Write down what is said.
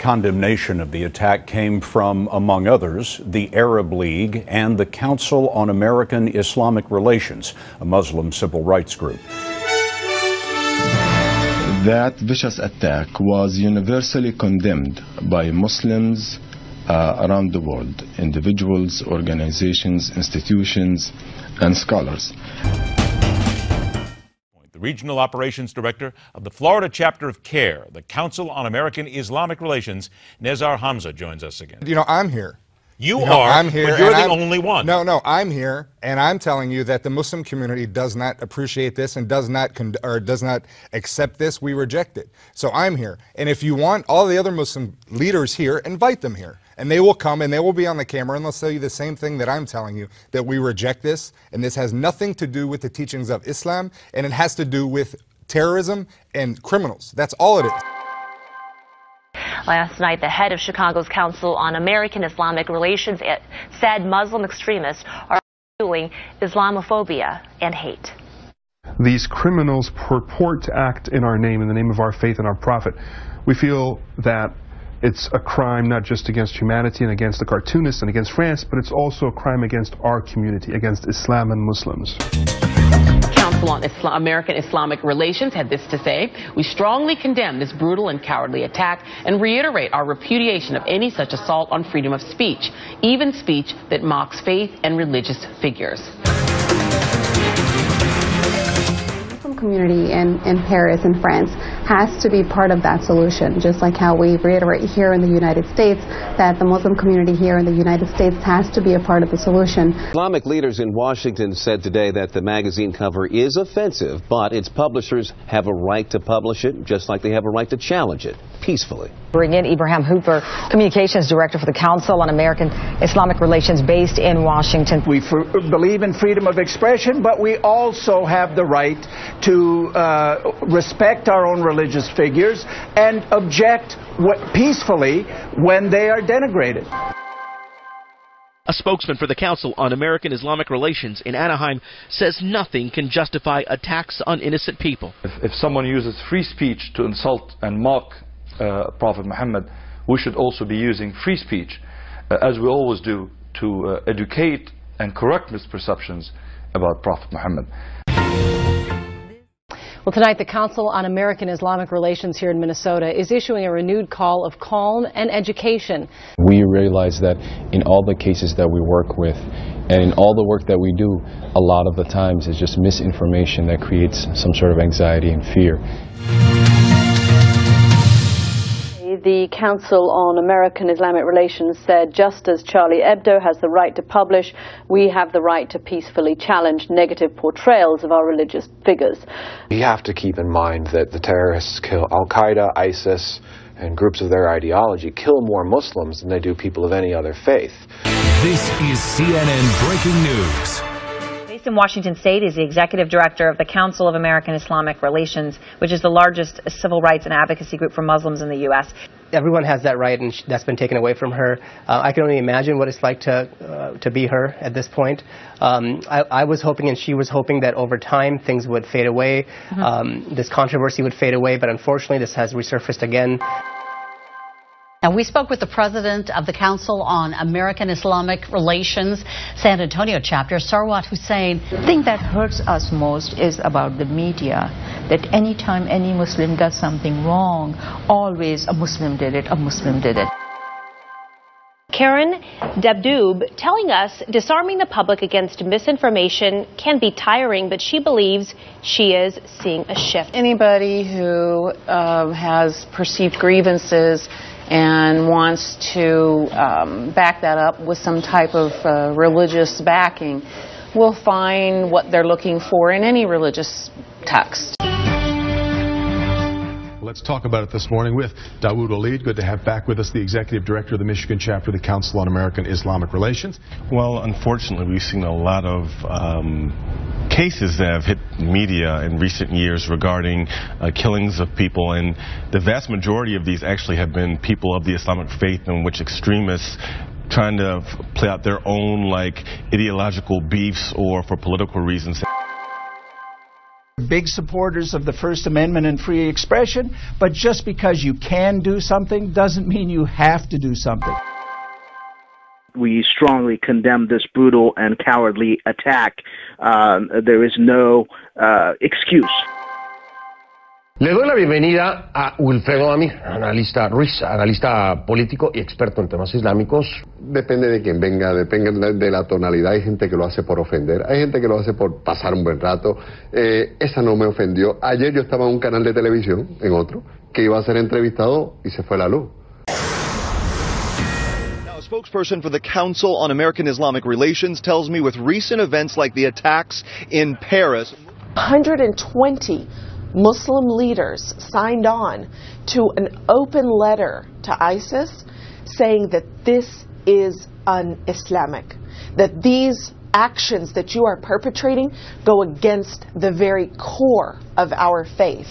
Condemnation of the attack came from, among others, the Arab League and the Council on American Islamic Relations, a Muslim civil rights group. That vicious attack was universally condemned by Muslims around the world, individuals, organizations, institutions, and scholars. Regional Operations Director of the Florida chapter of CAIR, the Council on American Islamic Relations, Nezar Hamza, joins us again. You know, I'm here. You are, I'm here, but you're the only one. No, I'm here, and I'm telling you that the Muslim community does not appreciate this and does not accept this. We reject it. So I'm here. And if you want all the other Muslim leaders here, invite them here. And they will come and they will be on the camera and they'll tell you the same thing that I'm telling you, that we reject this. And this has nothing to do with the teachings of Islam, and it has to do with terrorism and criminals. That's all it is. Last night, the head of Chicago's Council on American Islamic Relations said Muslim extremists are fueling Islamophobia and hate. These criminals purport to act in our name, in the name of our faith and our prophet. We feel that it's a crime not just against humanity and against the cartoonists and against France, but it's also a crime against our community, against Islam and Muslims. Council on American Islamic Relations had this to say: "We strongly condemn this brutal and cowardly attack and reiterate our repudiation of any such assault on freedom of speech, even speech that mocks faith and religious figures." Community in Paris and France has to be part of that solution, just like how we reiterate here in the United States that the Muslim community here in the United States has to be a part of the solution. Islamic leaders in Washington said today that the magazine cover is offensive, but its publishers have a right to publish it, just like they have a right to challenge it peacefully. Bring in Ibrahim Hooper, Communications Director for the Council on American Islamic Relations based in Washington. We believe in freedom of expression, but we also have the right to respect our own religious figures and object peacefully when they are denigrated. A spokesman for the Council on American Islamic Relations in Anaheim says nothing can justify attacks on innocent people. If someone uses free speech to insult and mock Prophet Muhammad, we should also be using free speech, as we always do, to educate and correct misperceptions about Prophet Muhammad. Well, tonight the Council on American Islamic Relations here in Minnesota is issuing a renewed call of calm and education. We realize that in all the cases that we work with and in all the work that we do, a lot of the times it's just misinformation that creates some sort of anxiety and fear. The Council on American Islamic Relations said just as Charlie Hebdo has the right to publish, we have the right to peacefully challenge negative portrayals of our religious figures. We have to keep in mind that the terrorists kill Al-Qaeda, ISIS, and groups of their ideology kill more Muslims than they do people of any other faith. This is CNN Breaking News. Based in Washington State is the executive director of the Council of American Islamic Relations, which is the largest civil rights and advocacy group for Muslims in the U.S. Everyone has that right, and that's been taken away from her. I can only imagine what it's like to be her at this point. I was hoping, and she was hoping, that over time things would fade away, this controversy would fade away, but unfortunately this has resurfaced again. Now, we spoke with the president of the Council on American Islamic Relations, San Antonio chapter, Sarwat Hussain. The thing that hurts us most is about the media, that anytime any Muslim does something wrong, always a Muslim did it, a Muslim did it. Karen Dabdoob telling us disarming the public against misinformation can be tiring, but she believes she is seeing a shift. Anybody who has perceived grievances and wants to back that up with some type of religious backing will find what they're looking for in any religious text. Let's talk about it this morning with Dawood Walid. Good to have back with us the Executive Director of the Michigan Chapter of the Council on American Islamic Relations. Well, unfortunately, we've seen a lot of cases that have hit media in recent years regarding killings of people, and the vast majority of these actually have been people of the Islamic faith, in which extremists trying to play out their own ideological beefs or for political reasons. Big supporters of the First Amendment and free expression, but just because you can do something doesn't mean you have to do something. We strongly condemn this brutal and cowardly attack. There is no excuse. Le doy la bienvenida a Wilfredo Ami, analista Ruiz, analista político y experto en temas islámicos. Depende de quién venga, depende de la tonalidad. Hay gente que lo hace por ofender, hay gente que lo hace por pasar un buen rato. Esa no me ofendió. Ayer yo estaba en un canal de televisión, en otro, que iba a ser entrevistado y se fue la luz. A spokesperson for the Council on American Islamic Relations tells me with recent events like the attacks in Paris, 120 Muslim leaders signed on to an open letter to ISIS saying that this is un-Islamic, that these actions that you are perpetrating go against the very core of our faith.